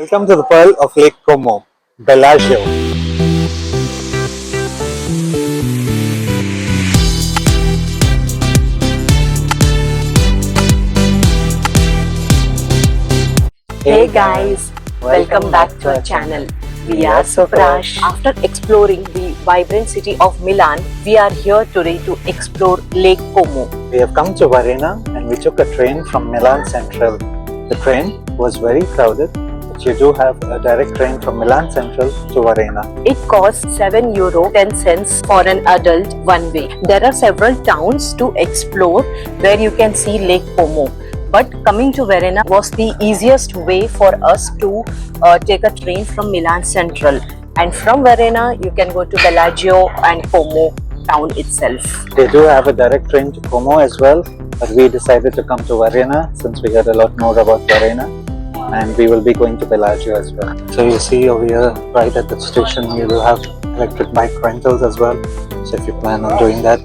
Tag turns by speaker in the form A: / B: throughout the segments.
A: Welcome to the Pearl of Lake Como, Bellagio.
B: Hey guys, welcome back to our channel. We are SuprAash. After exploring the vibrant city of Milan, we are here today to explore Lake Como.
A: We have come to Varenna and we took a train from Milan Central. The train was very crowded, but you do have a direct train from Milan Central to Varenna.
B: It costs €7.10 for an adult one way. There are several towns to explore where you can see Lake Como. But coming to Varenna was the easiest way for us to take a train from Milan Central. And from Varenna, you can go to Bellagio and Como town itself.
A: They do have a direct train to Como as well, but we decided to come to Varenna since we heard a lot more about Varenna. And we will be going to Bellagio as well. So you see over here, right at the station, you will have electric bike rentals as well. So if you plan on doing that,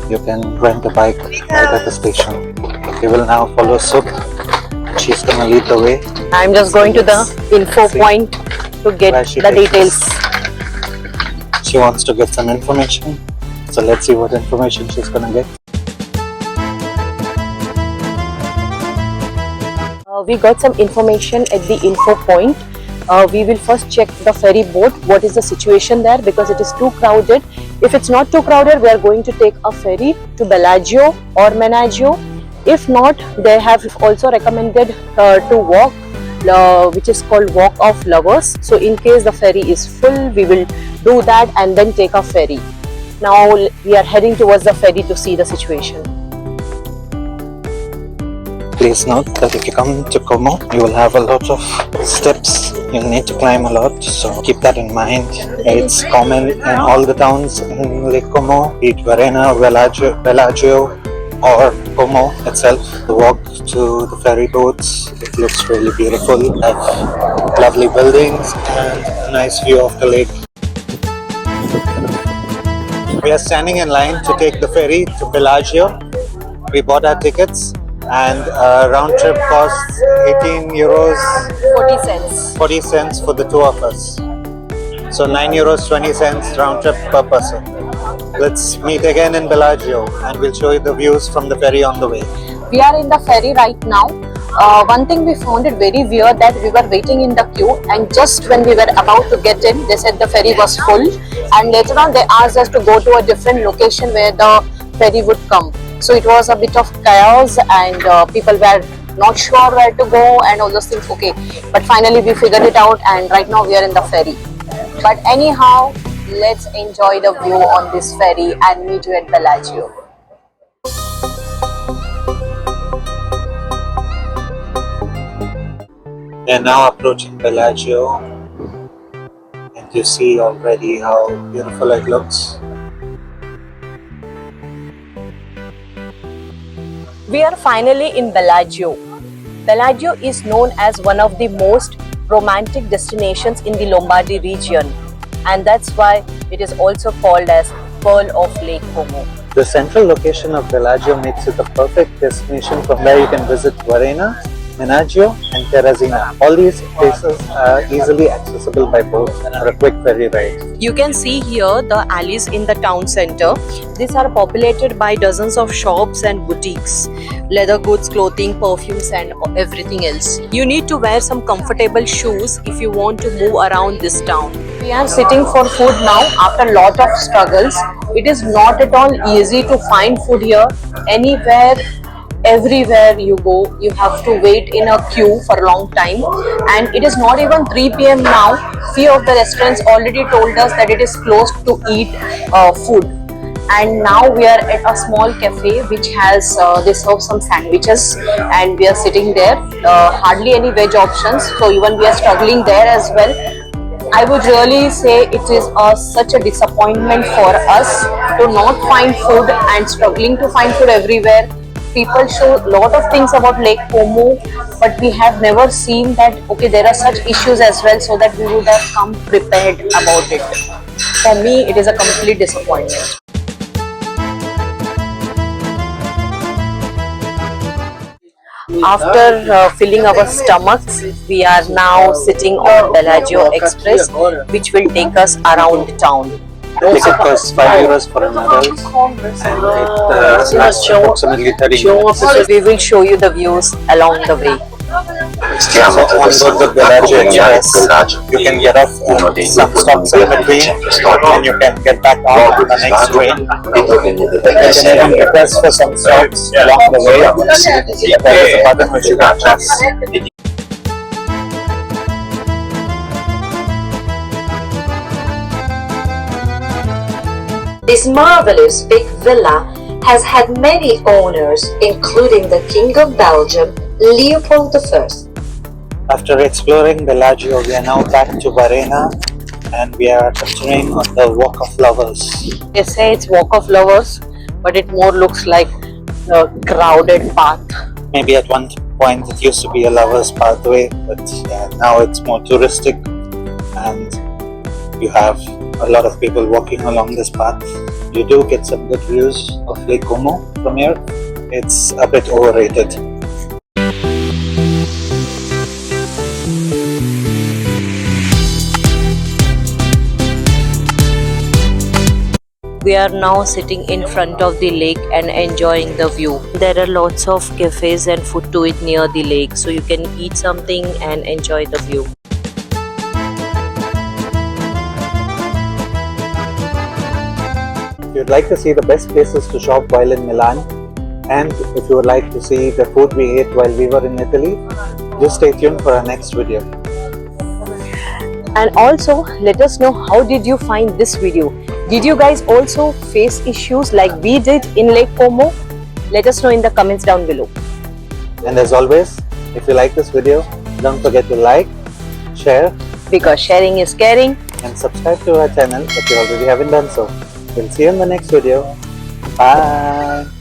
A: you can rent a bike right at the station. We will now follow Sup. She's gonna lead the way.
B: I'm just going to the info point to get the details.
A: She wants to get some information. So let's see what information she's gonna get.
B: We got some information at the info point. We will first check the ferry boat. What is the situation there, because it is too crowded. If it's not too crowded, we are going to take a ferry to Bellagio or Menaggio. If not, they have also recommended to walk, which is called Walk of Lovers. So in case the ferry is full, we will do that and then take a ferry. Now we are heading towards the ferry to see the situation.
A: Please note that if you come to Como, you will have a lot of steps. You'll need to climb a lot, so keep that in mind. It's common in all the towns in Lake Como, be it Varenna, Bellagio or Como itself. The walk to the ferry boats, it looks really beautiful. Have lovely buildings and a nice view of the lake. We are standing in line to take the ferry to Bellagio. We bought our tickets and round trip costs €18, 40 cents for the two of us. So €9, 20 cents round trip per person. Let's meet again in Bellagio and we'll show you the views from the ferry on the way.
B: We are in the ferry right now. One thing we found it very weird that we were waiting in the queue, and just when we were about to get in, they said the ferry was full, and later on they asked us to go to a different location where the ferry would come. So it was a bit of chaos and people were not sure where to go and all those things. Okay, but finally we figured it out and right now we are in the ferry. But anyhow, let's enjoy the view on this ferry and meet you at Bellagio.
A: We are now approaching Bellagio and you see already how beautiful it looks.
B: We are finally in Bellagio. Bellagio is known as one of the most romantic destinations in the Lombardy region, and that's why it is also called as Pearl of Lake Como.
A: The central location of Bellagio makes it the perfect destination from where you can visit Varenna, Menaggio and Terrazina. All these places are easily accessible by boat or a quick ferry ride.
B: You can see here the alleys in the town center. These are populated by dozens of shops and boutiques, leather goods, clothing, perfumes and everything else. You need to wear some comfortable shoes if you want to move around this town. We are sitting for food now after a lot of struggles. It is not at all easy to find food here. Everywhere you go, you have to wait in a queue for a long time, and it is not even 3 p.m. now. Few of the restaurants already told us that it is closed to eat food. And now we are at a small cafe which has, they serve some sandwiches and we are sitting there. Hardly any veg options, so even we are struggling there as well. I would really say it is such a disappointment for us to not find food and struggling to find food everywhere. People show a lot of things about Lake Como, but we have never seen that, okay, there are such issues as well, so that we would have come prepared about it. For me, it is a complete disappointment. After filling our stomachs, we are now sitting on Bellagio Express, which will take us around town.
A: Ticket costs 5 euros for an adult and it lasts approximately 30 minutes.
B: So we will show you the views along the way.
A: So on board the Bellagio Express, you can get off at some stops in between and you can get back on the next train. You can even request for some stops along the way. There is a button which you can press.
C: This marvelous big villa has had many owners, including the King of Belgium, Leopold I.
A: After exploring Bellagio, we are now back to Varenna and we are continuing on the Walk of Lovers.
B: They say it's Walk of Lovers, but it more looks like a crowded path.
A: Maybe at one point it used to be a lover's pathway, but yeah, now it's more touristic and you have a lot of people walking along this path. You do get some good views of Lake Como from here. It's a bit overrated.
B: We are now sitting in front of the lake and enjoying the view. There are lots of cafes and food to eat near the lake, so you can eat something and enjoy the view.
A: If you'd like to see the best places to shop while in Milan, and if you would like to see the food we ate while we were in Italy, just stay tuned for our next video.
B: And also, let us know how did you find this video. Did you guys also face issues like we did in Lake Como? Let us know in the comments down below.
A: And as always, if you like this video, don't forget to like, share,
B: Because sharing is caring.
A: and subscribe to our channel if you already haven't done so. We'll see you in the next video. Bye!